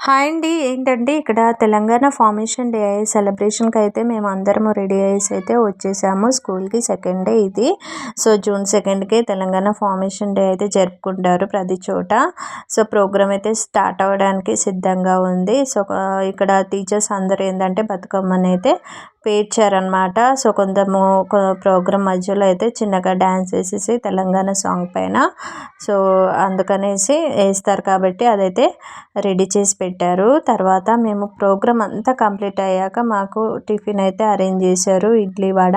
Hi అండి. ఏంటంటే ఇక్కడ తెలంగాణ ఫార్మేషన్ డే సెలబ్రేషన్‌కి అయితే మేమందరము రెడీ అయ్యేసి అయితే వచ్చేసాము స్కూల్‌కి. సెకండ్ డే ఇది. సో, జూన్ 2కే తెలంగాణ ఫార్మేషన్ డే అయితే జరుపుకుంటారు ప్రతి చోట. సో, ప్రోగ్రామ్ అయితే స్టార్ట్ అవ్వడానికి సిద్ధంగా ఉంది. సో, ఇక్కడ టీచర్స్ అందరూ ఏందంటే బతుకమ్మనైతే పేర్చారనమాట. సో, ప్రోగ్రామ్ మధ్యలో అయితే చిన్నగా డ్యాన్స్ వేసేసి తెలంగాణ సాంగ్ పైన సో, అందుకనేసి వేస్తారు కాబట్టి అదైతే రెడీ చేసి పెట్టారు. తర్వాత మేము ప్రోగ్రామ్ అంతా కంప్లీట్ అయ్యాక మాకు టిఫిన్ అయితే అరేంజ్ చేశారు. ఇడ్లీ వడ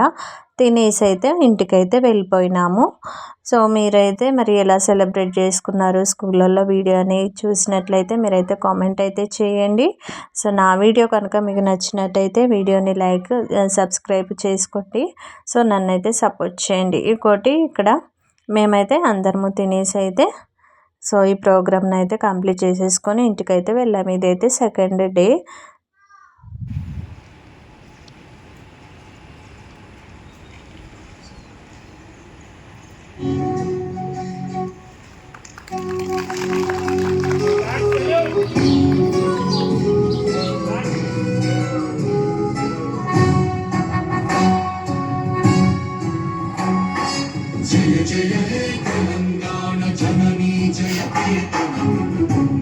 తినేసి అయితే ఇంటికైతే వెళ్ళిపోయినాము. సో, మీరైతే మరి ఎలా సెలబ్రేట్ చేసుకున్నారు స్కూళ్ళల్లో వీడియోని చూసినట్లయితే మీరైతే కామెంట్ అయితే చేయండి. సో, నా వీడియో కనుక మీకు నచ్చినట్టయితే వీడియోని లైక్ సబ్స్క్రైబ్ చేసుకోండి. సో, నన్నైతే సపోర్ట్ చేయండి. ఇంకోటి ఇక్కడ మేమైతే అందరము తినేసి అయితే సో, ఈ ప్రోగ్రామ్ని అయితే కంప్లీట్ చేసేసుకొని ఇంటికైతే వెళ్ళాము. ఇదైతే సెకండ్ డే. జయ జయ హే తెలంగాణ జననీ జయ కీర్తనం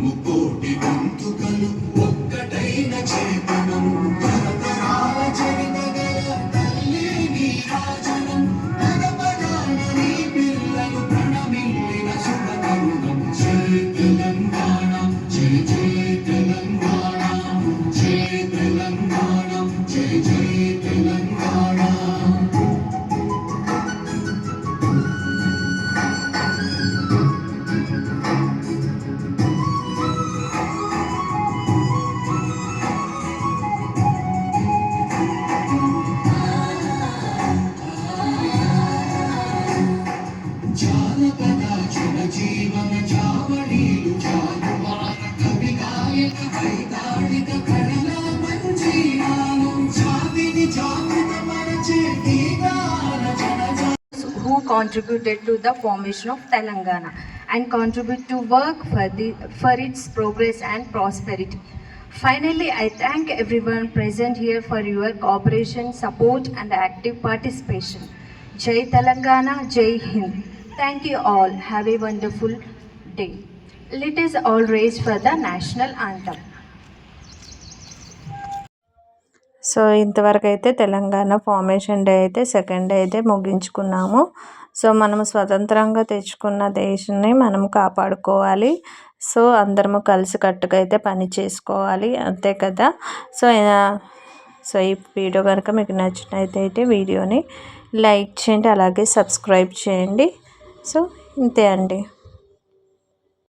ముకోటి గొంతుకలు ఒక్కటైన చేతనం తరతరాల చరితగల తల్లి నీరాజనం పదపదాన నీ పిల్లలు ప్రణమిల్లిన శుభతరుణం జయ తెలంగాణ జయ జయ తెలంగాణ జయ తెలంగాణ జయ జయ తెలంగాణ. జీవన జావళీలు జాలువార కవి గాయక వైతాళిక కళల మంజీరాలు జాతిని జాగృత మరచే గీతాల జనజ who contributed to the formation of Telangana and contribute to work for its progress and prosperity. Finally, I thank everyone present here for your cooperation, support and active participation. Jai Telangana, Jai Hind. Thank you all. Have a wonderful day. Let us all raise for the national anthem. So, ఇంతవరకు అయితే Telangana formation day అయితే second day అయితే ముగించుకున్నాము. So, మనము స్వతంత్రంగా తెచ్చుకున్న దేశాన్ని మనం కాపాడుకోవాలి. సో, అందరము కలిసికట్టుగా అయితే పని చేసుకోవాలి, అంతే కదా. సో ఈ వీడియో కనుక మీకు నచ్చినట్టయితే వీడియోని లైక్ చేయండి, అలాగే సబ్స్క్రైబ్ చేయండి. సో, ఇంతే అండి.